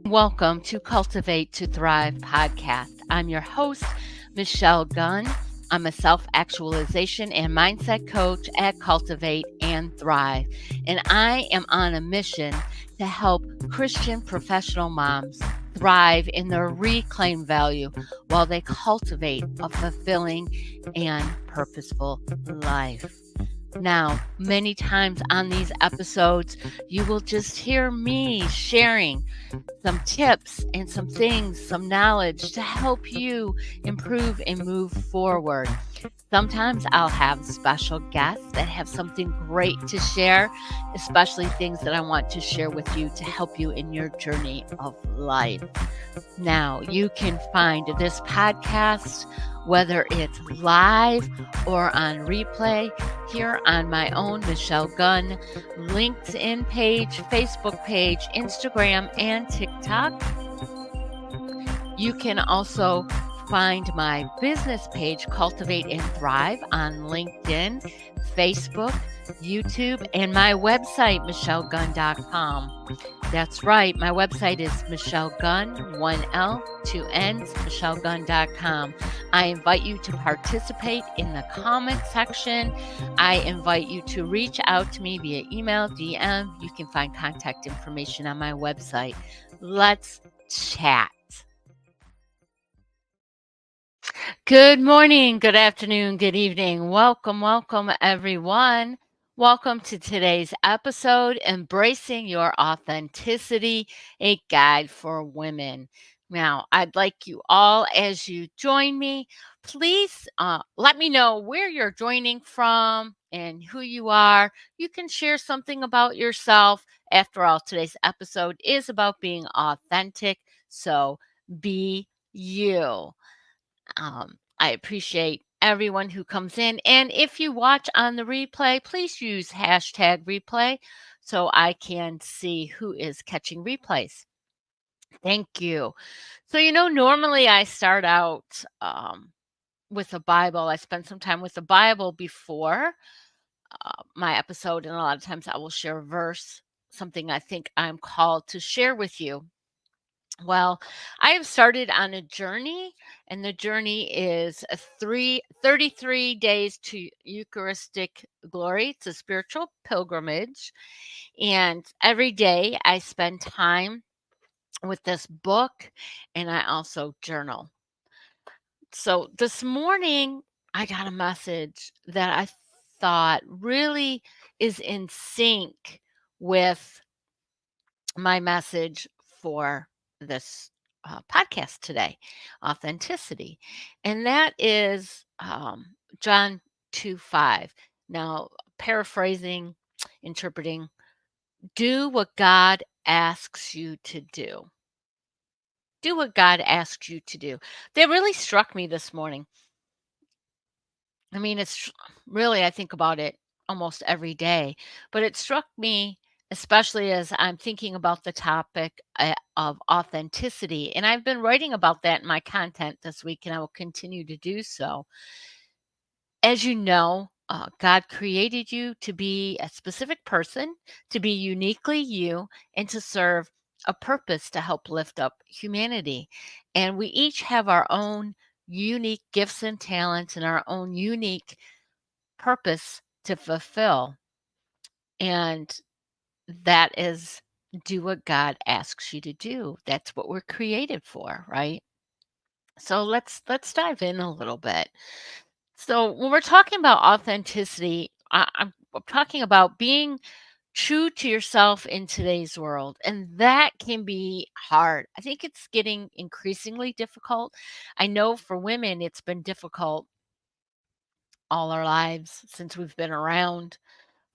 Welcome to Cultivate to Thrive podcast. I'm your host, Michelle Gunn. I'm a self actualization and mindset coach at Cultivate and Thrive. And I am on a mission to help Christian professional moms thrive in their reclaimed value while they cultivate a fulfilling and purposeful life. Now, many times on these episodes, you will just hear me sharing some tips and some things, some knowledge to help you improve and move forward. Sometimes I'll have special guests that have something great to share, especially things that I want to share with you to help you in your journey of life. Now, you can find this podcast, whether it's live or on replay, here on my own Michelle Gunn LinkedIn page, Facebook page, Instagram, and TikTok. You can also find my business page, Cultivate and Thrive, on LinkedIn, Facebook, YouTube, and my website, michellegunn.com. That's right, my website is Michelle Gunn, 1L, 2 N's, michellegunn.com. I invite you to participate in the comment section. I invite you to reach out to me via email, DM. You can find contact information on my website. Let's chat. Good morning, good afternoon, good evening. Welcome, everyone. Welcome to today's episode, Embracing Your Authenticity, a guide for women. Now, I'd like you all, as you join me, please let me know where you're joining from and who you are. You can share something about yourself. After all, today's episode is about being authentic, so be you. I appreciate everyone who comes in. And if you watch on the replay, please use hashtag replay so I can see who is catching replays. Thank you. So, normally I start out with a Bible. I spend some time with the Bible before my episode, and a lot of times I will share a verse, something I think I'm called to share with you. Well, I have started on a journey, and the journey is 33 days to Eucharistic glory. It's a spiritual pilgrimage. And every day I spend time with this book, and I also journal. So this morning, I got a message that I thought really is in sync with my message for this podcast today, authenticity. And that is John 2:5. Now, paraphrasing, interpreting, do what God asks you to do. Do what God asks you to do. That really struck me this morning. I mean, it's really, I think about it almost every day, but it struck me, especially as I'm thinking about the topic of authenticity. And I've been writing about that in my content this week, and I will continue to do so. As you know, God created you to be a specific person, to be uniquely you, and to serve a purpose to help lift up humanity. And we each have our own unique gifts and talents and our own unique purpose to fulfill. And that is do what God asks you to do. That's what we're created for, right? So let's dive in a little bit. So when we're talking about authenticity, I'm talking about being true to yourself in today's world, and that can be hard. I think it's getting increasingly difficult. I know for women it's been difficult all our lives since we've been around.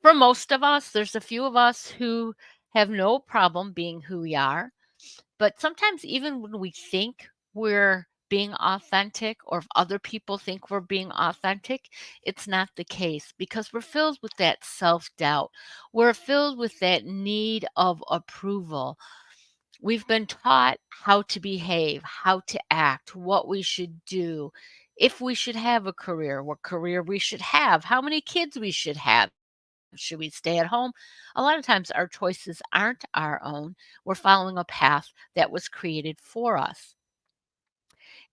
For most of us, there's a few of us who have no problem being who we are. But sometimes, even when we think we're being authentic, or if other people think we're being authentic, it's not the case because we're filled with that self doubt. We're filled with that need of approval. We've been taught how to behave, how to act, what we should do, if we should have a career, what career we should have, how many kids we should have. Should we stay at home? A lot of times our choices aren't our own. We're following a path that was created for us.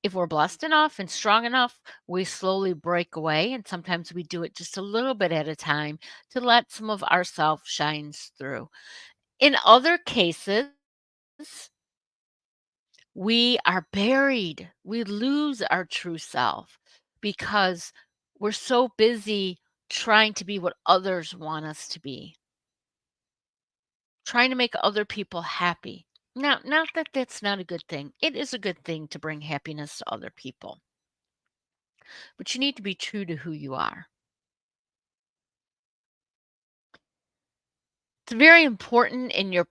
If we're blessed enough and strong enough, we slowly break away, and sometimes we do it just a little bit at a time to let some of ourself shines through. In other cases, we are buried. We lose our true self because we're so busy trying to be what others want us to be, trying to make other people happy. Now, not that that's not a good thing. It is a good thing to bring happiness to other people, but you need to be true to who you are. It's very important in your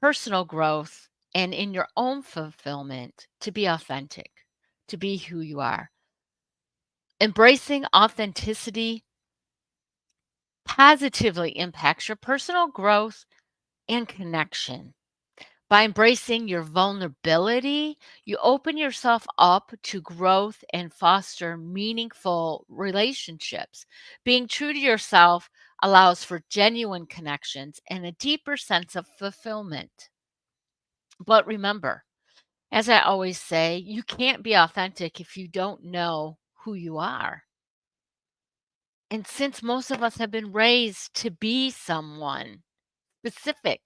personal growth and in your own fulfillment to be authentic, to be who you are. Embracing authenticity positively impacts your personal growth and connection. By embracing your vulnerability, you open yourself up to growth and foster meaningful relationships. Being true to yourself allows for genuine connections and a deeper sense of fulfillment. But remember, as I always say, you can't be authentic if you don't know who you are. And since most of us have been raised to be someone specific,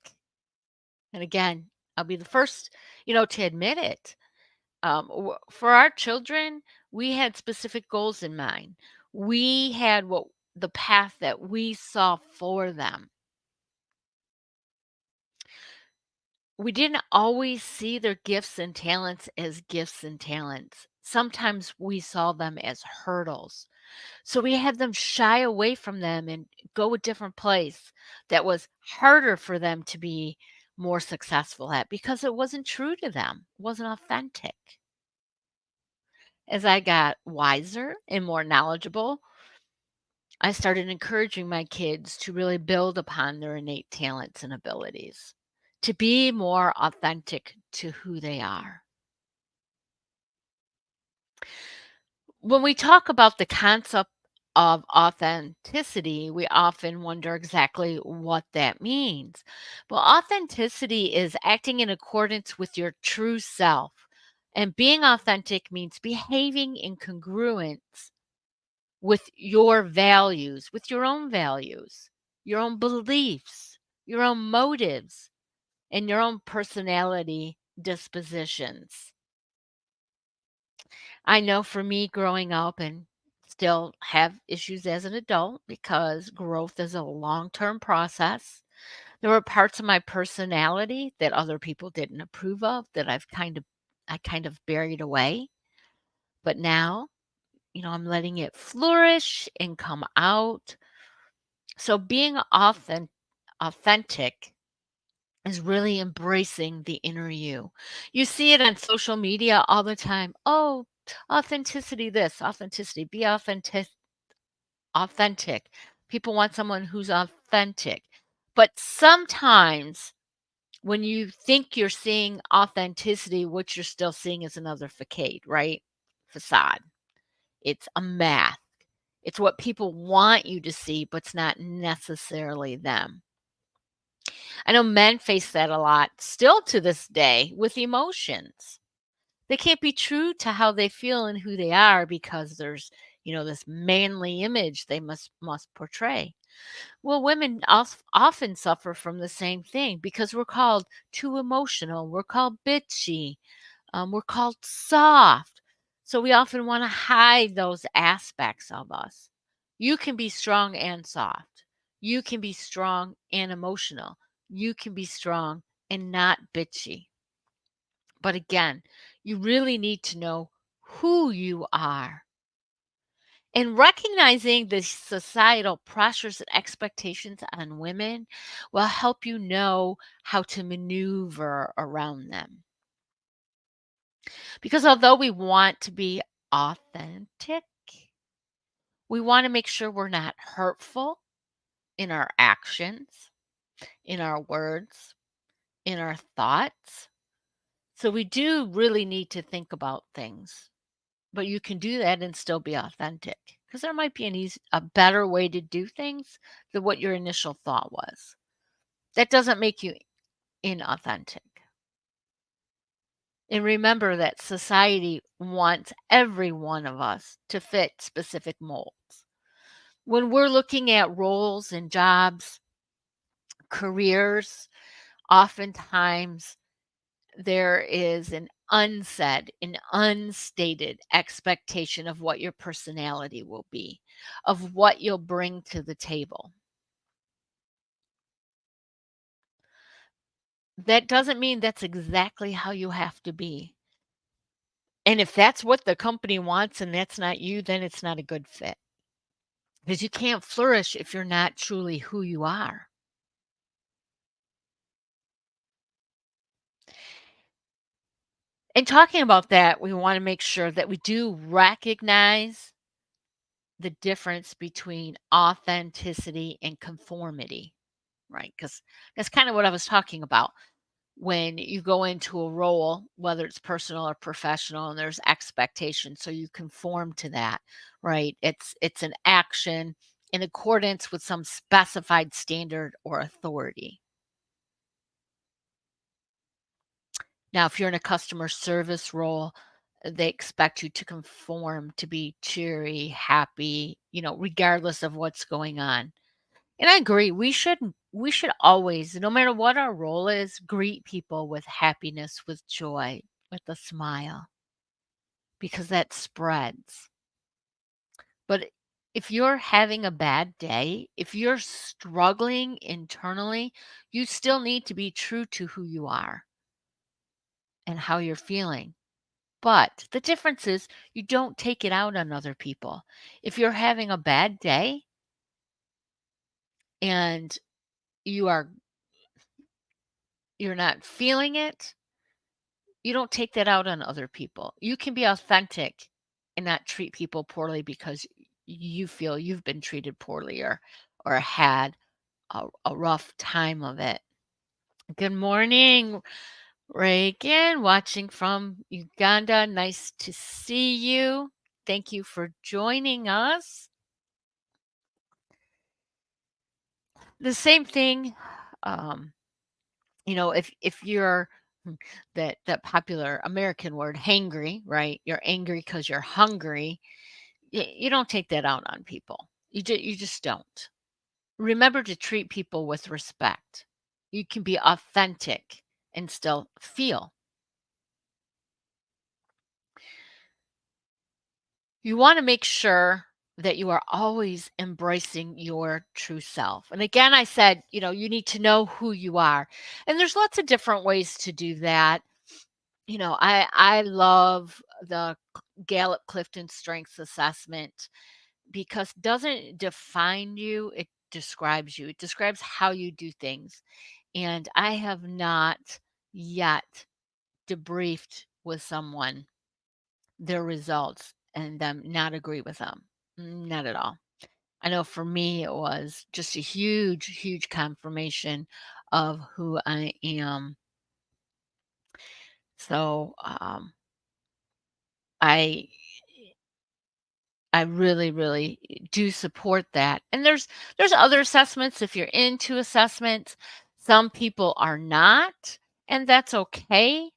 and again, I'll be the first, to admit it. For our children, we had specific goals in mind. We had what the path that we saw for them. We didn't always see their gifts and talents as gifts and talents. Sometimes we saw them as hurdles. So we had them shy away from them and go a different place that was harder for them to be more successful at because it wasn't true to them, wasn't authentic. As I got wiser and more knowledgeable, I started encouraging my kids to really build upon their innate talents and abilities, to be more authentic to who they are. When we talk about the concept of authenticity, we often wonder exactly what that means. Well, authenticity is acting in accordance with your true self. And being authentic means behaving in congruence with your values, with your own beliefs, your own motives, and your own personality dispositions. I know for me growing up and still have issues as an adult because growth is a long-term process. There were parts of my personality that other people didn't approve of that I kind of buried away. But now, I'm letting it flourish and come out. So being authentic is really embracing the inner you. You see it on social media all the time. Oh, authenticity this, authenticity, be authentic. People want someone who's authentic. But sometimes when you think you're seeing authenticity, what you're still seeing is another facade, right? Facade. It's a mask. It's what people want you to see, but it's not necessarily them. I know men face that a lot still to this day with emotions. They can't be true to how they feel and who they are because there's, this manly image they must portray. Well, women often suffer from the same thing because we're called too emotional, we're called bitchy, we're called soft. So we often want to hide those aspects of us. You can be strong and soft. You can be strong and emotional. You can be strong and not bitchy. But again, you really need to know who you are. And recognizing the societal pressures and expectations on women will help you know how to maneuver around them. Because although we want to be authentic, we want to make sure we're not hurtful in our actions, in our words, in our thoughts. So we do really need to think about things, but you can do that and still be authentic. because there might be a better way to do things than what your initial thought was. That doesn't make you inauthentic. And remember that society wants every one of us to fit specific molds. When we're looking at roles and jobs, careers, oftentimes there is an unstated expectation of what your personality will be, of what you'll bring to the table. That doesn't mean that's exactly how you have to be. And if that's what the company wants and that's not you, then it's not a good fit. Because you can't flourish if you're not truly who you are. And talking about that, we want to make sure that we do recognize the difference between authenticity and conformity, right? Because that's kind of what I was talking about. When you go into a role, whether it's personal or professional, and there's expectation, so you conform to that, right? It's an action in accordance with some specified standard or authority. Now, if you're in a customer service role, they expect you to conform to be cheery, happy, regardless of what's going on. And I agree, we should always, no matter what our role is, greet people with happiness, with joy, with a smile, because that spreads. But if you're having a bad day, if you're struggling internally, you still need to be true to who you are and how you're feeling. But the difference is you don't take it out on other people. If you're having a bad day and you are you're not feeling it, you don't take that out on other people. You can be authentic and not treat people poorly because you feel you've been treated poorly or had a rough time of it. Good morning, Reagan, watching from Uganda. Nice to see you. Thank you for joining us. The same thing, um, if you're that popular American word, hangry, right? You're angry because you're hungry. You don't take that out on people. You just don't. Remember to treat people with respect. You can be authentic and still feel. You want to make sure that you are always embracing your true self. And again, I said, you need to know who you are. And there's lots of different ways to do that. I love the Gallup Clifton Strengths Assessment because it doesn't define you, it describes you. It describes how you do things. And I have not yet debriefed with someone their results and them not agree with them. Not at all. I know for me, it was just a huge, huge confirmation of who I am. So I I really, really do support that. And there's other assessments if you're into assessments. Some people are not, and that's okay.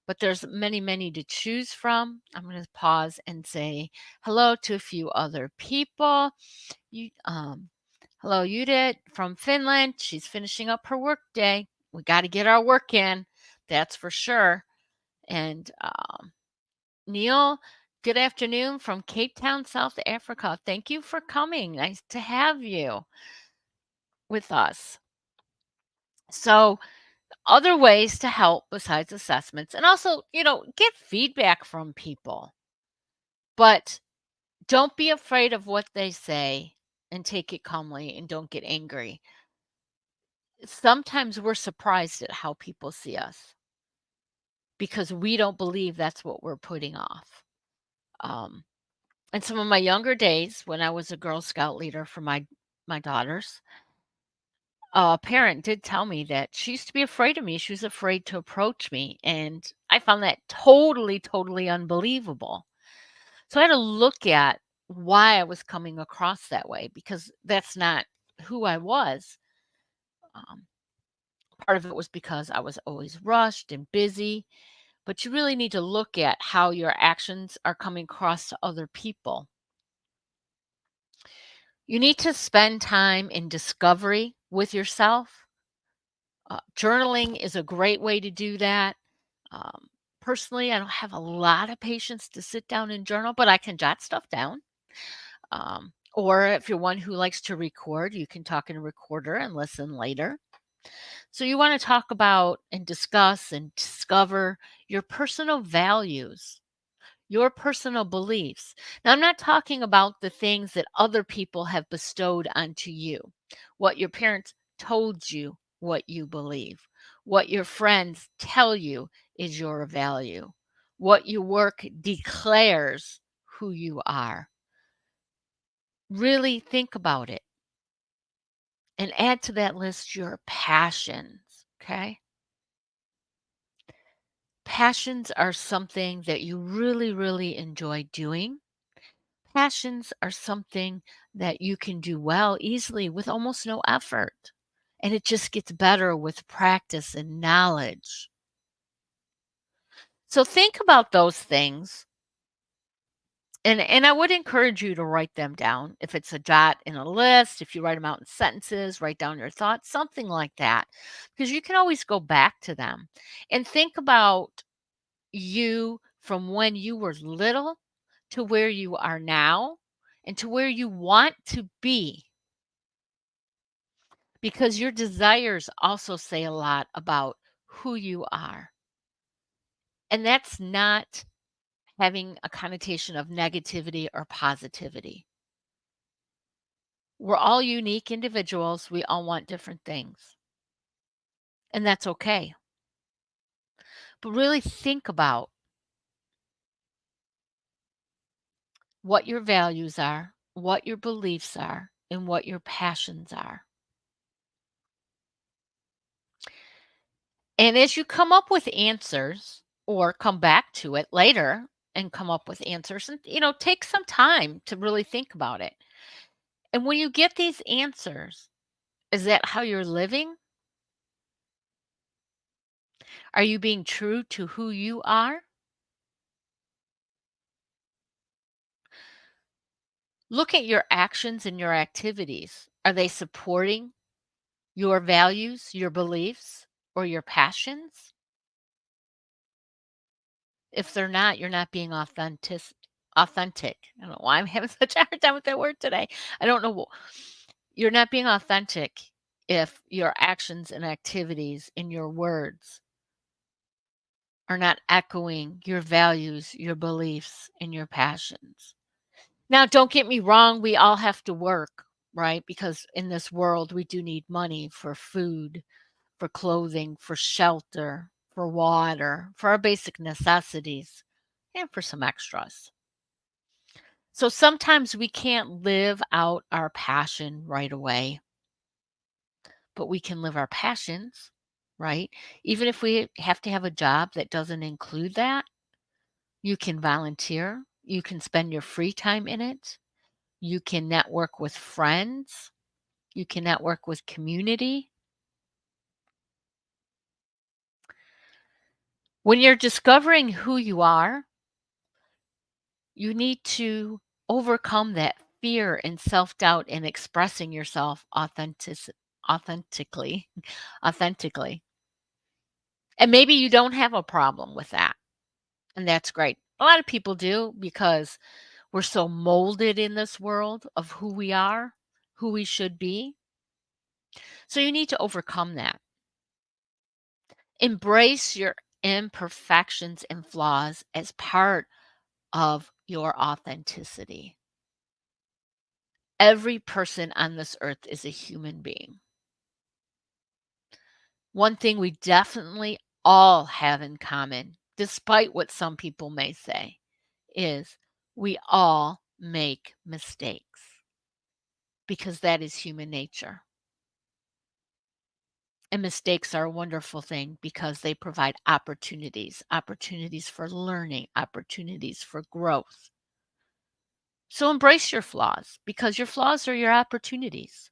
But there's many, many to choose from. I'm going to pause and say hello to a few other people. You, hello, Judith from Finland. She's finishing up her work day. We got to get our work in, that's for sure. And Neil, good afternoon from Cape Town, South Africa. Thank you for coming. Nice to have you with us. So, other ways to help besides assessments and also, get feedback from people. But don't be afraid of what they say and take it calmly and don't get angry. Sometimes we're surprised at how people see us because we don't believe that's what we're putting off. Um, in some of my younger days, when I was a Girl Scout leader for my daughters, a parent did tell me that she used to be afraid of me. She was afraid to approach me, and I found that totally, totally unbelievable. So I had to look at why I was coming across that way because that's not who I was. Um, Part of it was because I was always rushed and busy, but you really need to look at how your actions are coming across to other people. You need to spend time in discovery with yourself. Journaling is a great way to do that. Um, Personally, I don't have a lot of patience to sit down and journal, but I can jot stuff down. Or if you're one who likes to record, you can talk in a recorder and listen later. So you want to talk about and discuss and discover your personal values, your personal beliefs. Now, I'm not talking about the things that other people have bestowed onto you, what your parents told you, what you believe, what your friends tell you is your value, what your work declares who you are. Really think about it and add to that list your passions. Okay. Passions are something that you really, really enjoy doing. Passions are something that you can do well easily with almost no effort. And it just gets better with practice and knowledge. So think about those things. And I would encourage you to write them down. If it's a jot in a list, if you write them out in sentences, write down your thoughts, something like that. Because you can always go back to them and think about you from when you were little to where you are now and to where you want to be, because your desires also say a lot about who you are. And that's not having a connotation of negativity or positivity. We're all unique individuals. We all want different things. And that's okay. But really think about what your values are, what your beliefs are, and what your passions are. And as you come up with answers or come back to it later and come up with answers and take some time to really think about it. And when you get these answers, is that how you're living? Are you being true to who you are? Look at your actions and your activities. Are they supporting your values, your beliefs, or your passions? If they're not, you're not being authentic. I don't know why I'm having such a hard time with that word today. I don't know. You're not being authentic if your actions and activities and your words are not echoing your values, your beliefs, and your passions. Now, don't get me wrong, we all have to work, right? Because in this world, we do need money for food, for clothing, for shelter, for water, for our basic necessities, and for some extras. So sometimes we can't live out our passion right away, but we can live our passions, right? Even if we have to have a job that doesn't include that, you can volunteer, you can spend your free time in it, you can network with friends, you can network with community. When you're discovering who you are, you need to overcome that fear and self-doubt in expressing yourself authentically authentically. And maybe you don't have a problem with that, and that's great. A lot of people do because we're so molded in this world of who we are, who we should be. So you need to overcome that. Embrace your imperfections and flaws as part of your authenticity. Every person on this earth is a human being. One thing we definitely all have in common, despite what some people may say, is we all make mistakes because that is human nature. And mistakes are a wonderful thing because they provide opportunities, opportunities for learning, opportunities for growth. So embrace your flaws because your flaws are your opportunities.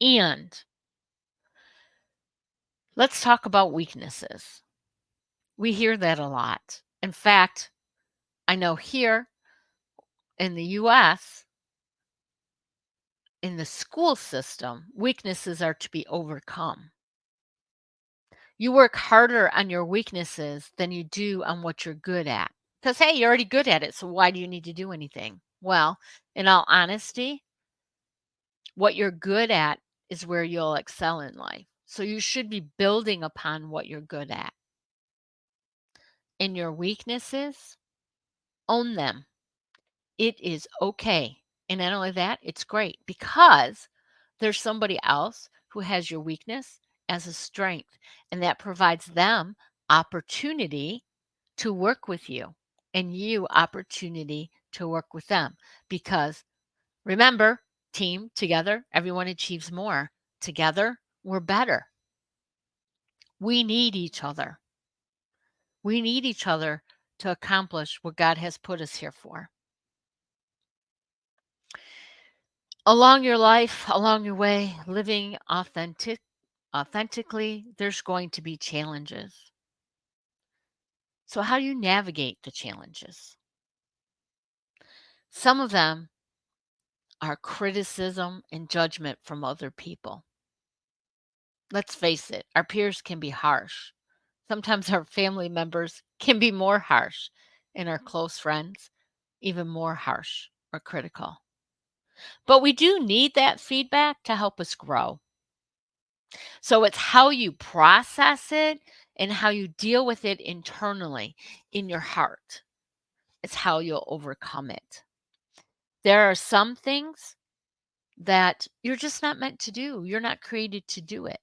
And let's talk about weaknesses. We hear that a lot. In fact, I know here in the US, in the school system, weaknesses are to be overcome. You work harder on your weaknesses than you do on what you're good at. Because, hey, you're already good at it. So why do you need to do anything? Well, in all honesty, what you're good at is where you'll excel in life. So you should be building upon what you're good at. In your weaknesses, own them. It is okay. And not only that, it's great because there's somebody else who has your weakness as a strength, and that provides them opportunity to work with you and you opportunity to work with them. Because remember, team together, everyone achieves more. Together, we're better. We need each other. We need each other to accomplish what God has put us here for. Along your life, along your way, living authentically, there's going to be challenges. So how do you navigate the challenges? Some of them are criticism and judgment from other people. Let's face it, our peers can be harsh. Sometimes our family members can be more harsh, and our close friends, even more harsh or critical. But we do need that feedback to help us grow. So it's how you process it and how you deal with it internally in your heart. It's how you'll overcome it. There are some things that you're just not meant to do. You're not created to do it.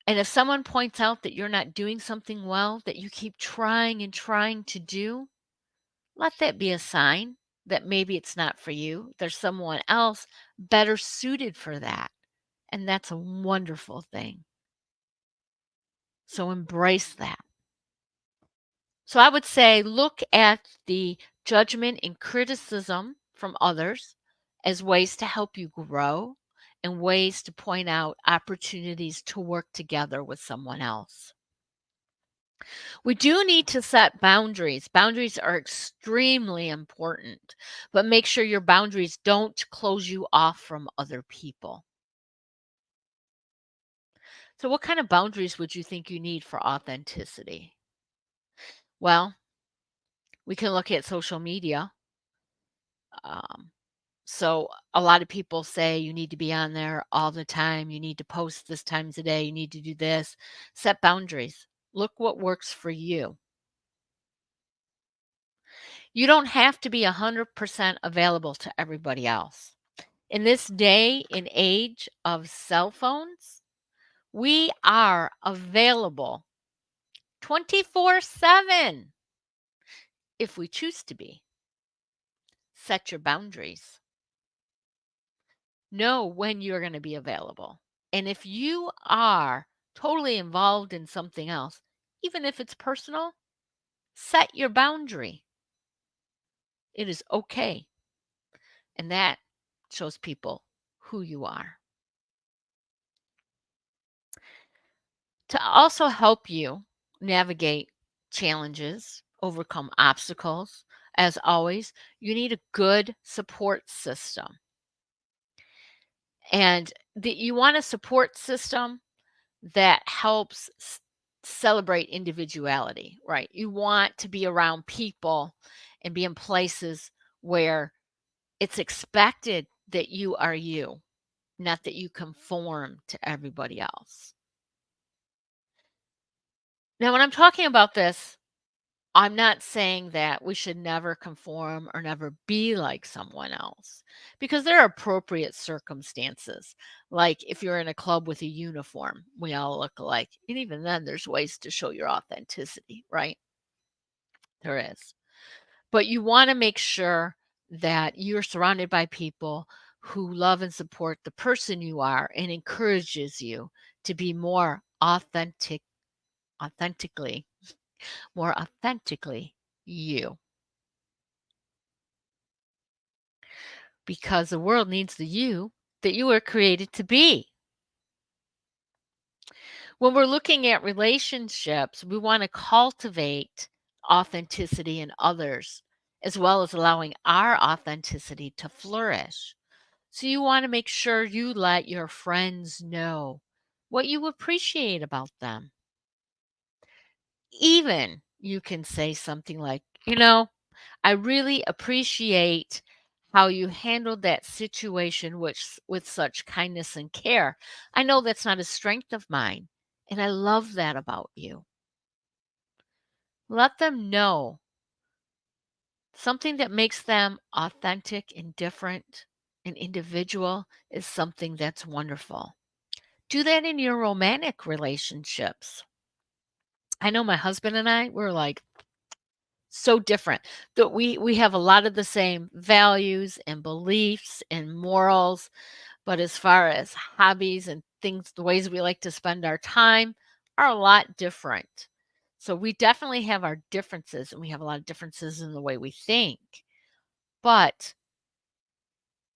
And if someone points out that you're not doing something well that you keep trying and trying to do, let that be a sign that maybe it's not for you. There's someone else better suited for that. And that's a wonderful thing. So embrace that. So I would say look at the judgment and criticism from others as ways to help you grow and ways to point out opportunities to work together with someone else. We do need to set boundaries. Boundaries are extremely important, but make sure your boundaries don't close you off from other people. So, what kind of boundaries would you think you need for authenticity? Well, we can look at social media. Um, so, a lot of people say you need to be on there all the time. You need to post this times a day. You need to do this. Set boundaries. Look what works for you. You don't have to be 100% available to everybody else. In this day and age of cell phones, we are available 24/7 if we choose to be. Set your boundaries. Know when you're going to be available. And if you are totally involved in something else, even if it's personal, set your boundary. It is okay. And that shows people who you are. To also help you navigate challenges, overcome obstacles, as always, you need a good support system. And you want a support system that helps celebrate individuality, right? You want to be around people and be in places where it's expected that you are you, not that you conform to everybody else. Now, when I'm talking about this, I'm not saying that we should never conform or never be like someone else because there are appropriate circumstances. Like if you're in a club with a uniform, we all look alike. And even then, there's ways to show your authenticity, right? There is. But you want to make sure that you're surrounded by people who love and support the person you are and encourages you to be authentically, more authentically you. because the world needs the you that you were created to be. When we're looking at relationships, we want to cultivate authenticity in others, as well as allowing our authenticity to flourish. So you want to make sure you let your friends know what you appreciate about them. Even you can say something like, I really appreciate how you handled that situation with such kindness and care. I know that's not a strength of mine, and I love that about you. Let them know something that makes them authentic and different and individual is something that's wonderful. Do that in your romantic relationships. I know my husband and I, we're like so different. That we have a lot of the same values and beliefs and morals, but as far as hobbies and things, the ways we like to spend our time are a lot different. So we definitely have our differences and we have a lot of differences in the way we think. But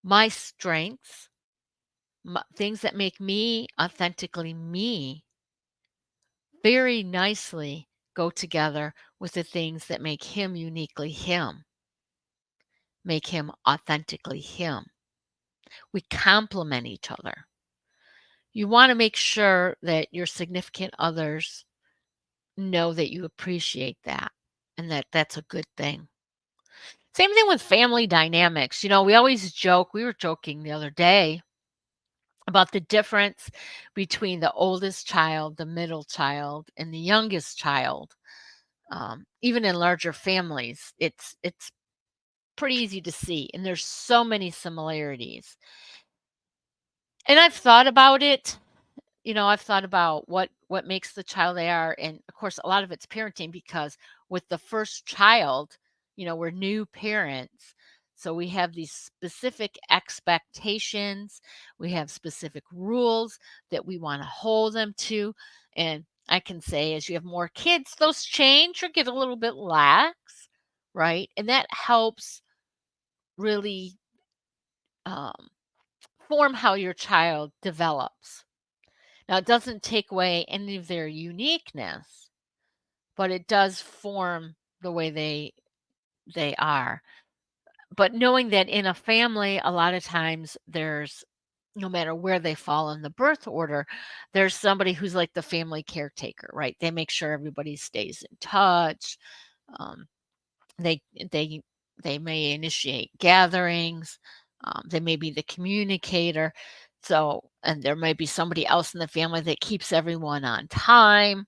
my strengths, things that make me authentically me, very nicely go together with the things that make him uniquely him, make him authentically him. We complement each other. You want to make sure that your significant others know that you appreciate that and that that's a good thing. Same thing with family dynamics. We always joke, we were joking the other day about the difference between the oldest child, the middle child, and the youngest child. Even in larger families, it's pretty easy to see, and there's so many similarities. And I've thought about it. I've thought about what makes the child they are, and of course, a lot of it's parenting because with the first child, we're new parents, so we have these specific expectations, we have specific rules that we want to hold them to, and I can say as you have more kids, those change or get a little bit lax, right? And that helps really um, form how your child develops. Now, it doesn't take away any of their uniqueness, but it does form the way they are. But knowing that in a family, a lot of times there's no matter where they fall in the birth order, there's somebody who's like the family caretaker, right? They make sure everybody stays in touch. Um, they they they may initiate gatherings. They may be the communicator. So, and there may be somebody else in the family that keeps everyone on time.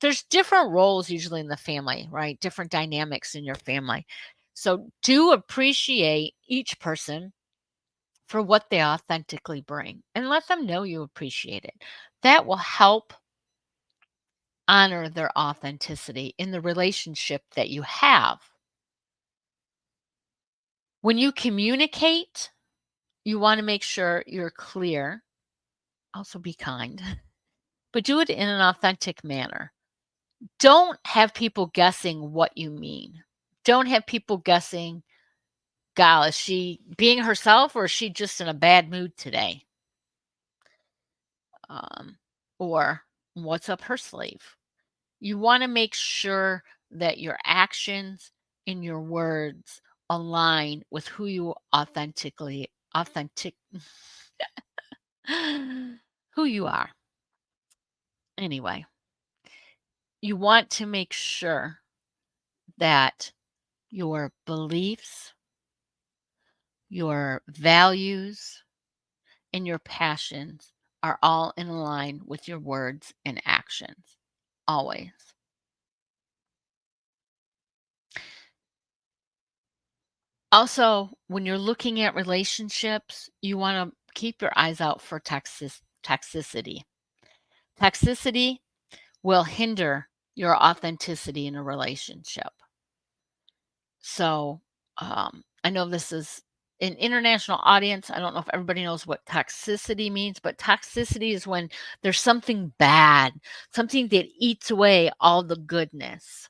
There's different roles usually in the family, right? Different dynamics in your family. So do appreciate each person for what they authentically bring and let them know you appreciate it. That will help honor their authenticity in the relationship that you have. When you communicate, you want to make sure you're clear. Also be kind, but do it in an authentic manner. Don't have people guessing what you mean. Don't have people guessing, "God, is she being herself or is she just in a bad mood today?" Um, or "What's up her sleeve?" You wanna make sure that your actions and your words align with who you authentic who you are. Anyway, you want to make sure that your beliefs, your values, and your passions are all in line with your words and actions, always. Also, when you're looking at relationships, you want to keep your eyes out for toxicity. Toxicity will hinder your authenticity in a relationship. So, I know this is an international audience. I don't know if everybody knows what toxicity means, but toxicity is when there's something bad, something that eats away all the goodness.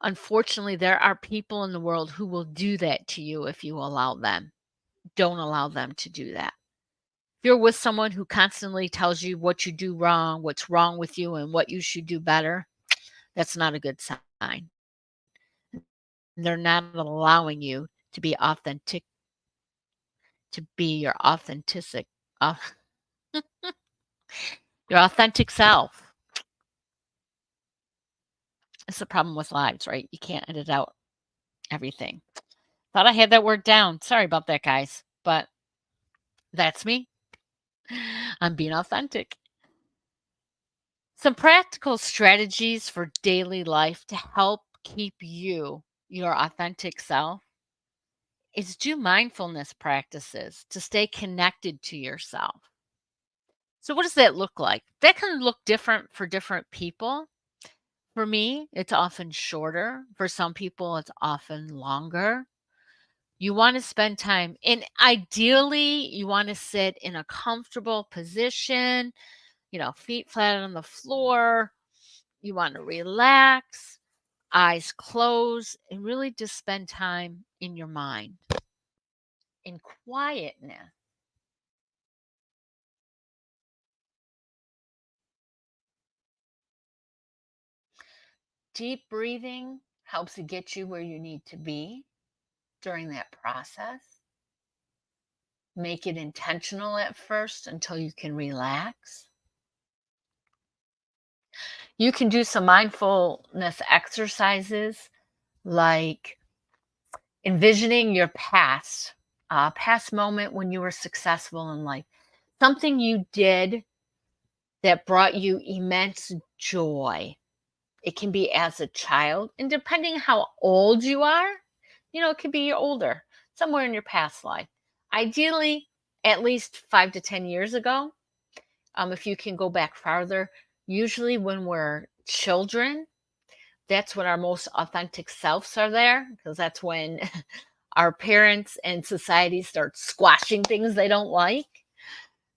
Unfortunately, there are people in the world who will do that to you if you allow them. Don't allow them to do that. If you're with someone who constantly tells you what you do wrong, what's wrong with you, and what you should do better, that's not a good sign. They're not allowing you to be authentic, to be au- your authentic self. It's the problem with lives, right? You can't edit out everything. Thought I had that word down. Sorry about that, guys, but that's me. I'm being authentic. Some practical strategies for daily life to help keep you your authentic self is do mindfulness practices to stay connected to yourself. So, what does that look like? That can look different for different people. For me, it's often shorter. For some people, it's often longer. You want to spend time, and ideally, you want to sit in a comfortable position, feet flat on the floor. You want to relax, eyes closed, and really just spend time in your mind in quietness. Deep breathing helps to get you where you need to be during that process. Make it intentional at first until you can relax. You can do some mindfulness exercises like envisioning your past moment when you were successful in life, something you did that brought you immense joy. It can be as a child, and depending how old you are, it could be you're older, somewhere in your past life. Ideally, at least 5 to 10 years ago. If you can go back farther, usually when we're children, that's when our most authentic selves are there, because that's when our parents and society start squashing things they don't like.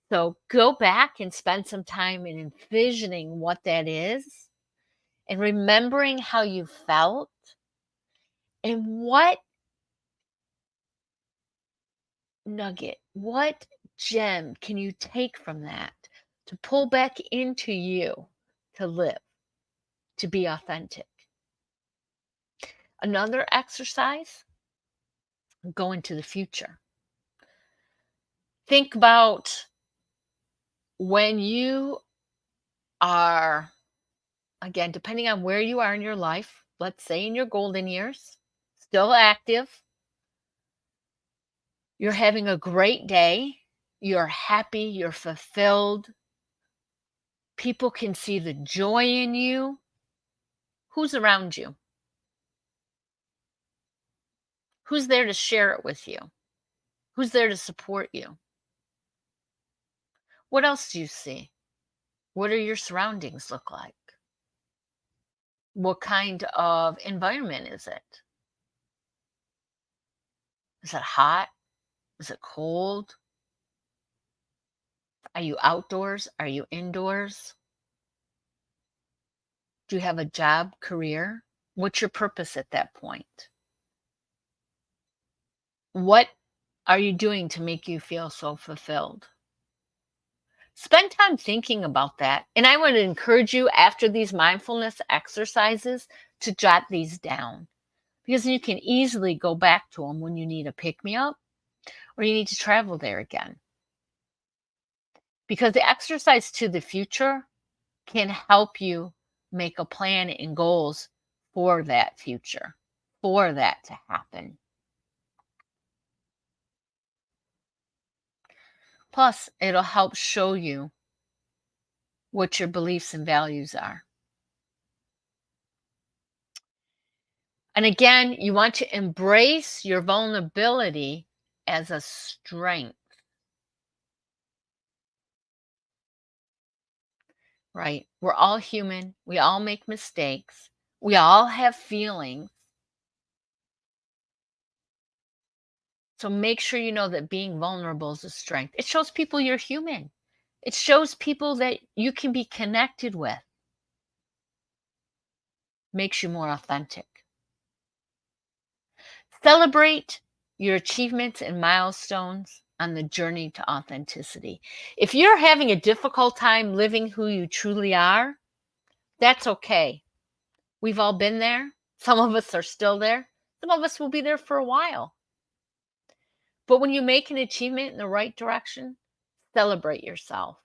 So go back and spend some time in envisioning what that is and remembering how you felt and what nugget, what gem can you take from that to pull back into you to live, to be authentic. Another exercise, go into the future. Think about when you are, again, depending on where you are in your life, let's say in your golden years, still active, you're having a great day, you're happy, you're fulfilled, people can see the joy in you. Who's around you? Who's there to share it with you? Who's there to support you? What else do you see? What are your surroundings look like? What kind of environment is it? Is it hot? Is it cold? Are you outdoors? Are you indoors? Do you have a job, career? What's your purpose at that point? What are you doing to make you feel so fulfilled? Spend time thinking about that. And I would encourage you after these mindfulness exercises to jot these down because you can easily go back to them when you need a pick me up or you need to travel there again. Because the exercise to the future can help you make a plan and goals for that future, for that to happen. Plus, it'll help show you what your beliefs and values are. And again, you want to embrace your vulnerability as a strength, right? We're all human. We all make mistakes. We all have feelings. So make sure you know that being vulnerable is a strength. It shows people you're human. It shows people that you can be connected with. Makes you more authentic. Celebrate your achievements and milestones on the journey to authenticity. If you're having a difficult time living who you truly are, that's okay. We've all been there. Some of us are still there. Some of us will be there for a while. But when you make an achievement in the right direction, celebrate yourself.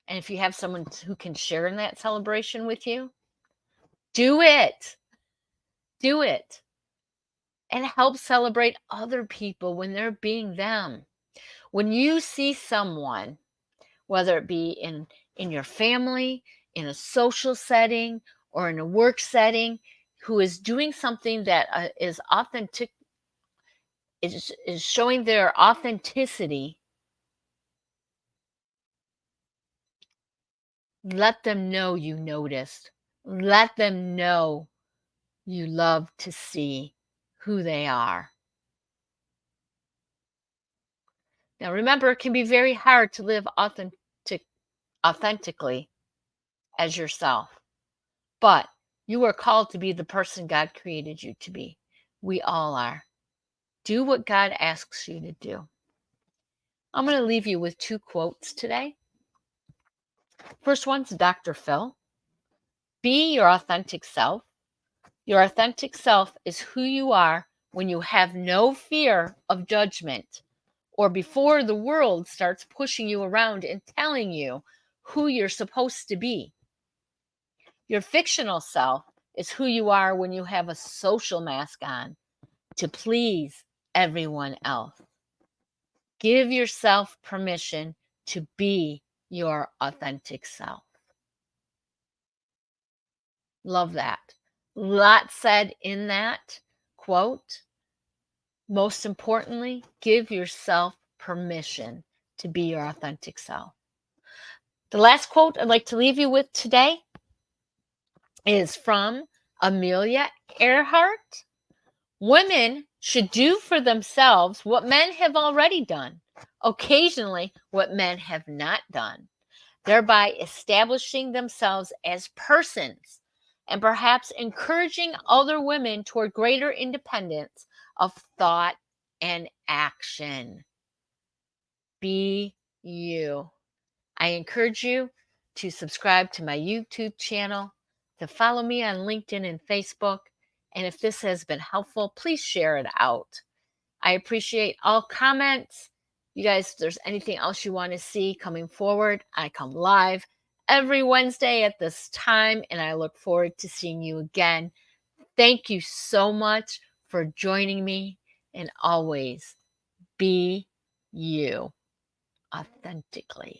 And if you have someone who can share in that celebration with you, do it. Do it. And help celebrate other people when they're being them. When you see someone, whether it be in your family, in a social setting, or in a work setting, who is doing something that is authentic, is showing their authenticity, let them know you noticed. Let them know you love to see who they are. Now, remember, it can be very hard to live authentically as yourself, but you are called to be the person God created you to be. We all are. Do what God asks you to do. I'm going to leave you with two quotes today. First one's Dr. Phil. Be your authentic self. Your authentic self is who you are when you have no fear of judgment or before the world starts pushing you around and telling you who you're supposed to be. Your fictional self is who you are when you have a social mask on to please everyone else. Give yourself permission to be your authentic self. Love that. Lot said in that quote. Most importantly, give yourself permission to be your authentic self. The last quote I'd like to leave you with today is from Amelia Earhart. Women should do for themselves what men have already done, occasionally what men have not done, thereby establishing themselves as persons and perhaps encouraging other women toward greater independence of thought and action. Be you. I encourage you to subscribe to my YouTube channel, to follow me on LinkedIn and Facebook. And if this has been helpful, please share it out. I appreciate all comments. You guys, if there's anything else you want to see coming forward, I come live every Wednesday at this time, and I look forward to seeing you again. Thank you so much for joining me, and always be you authentically.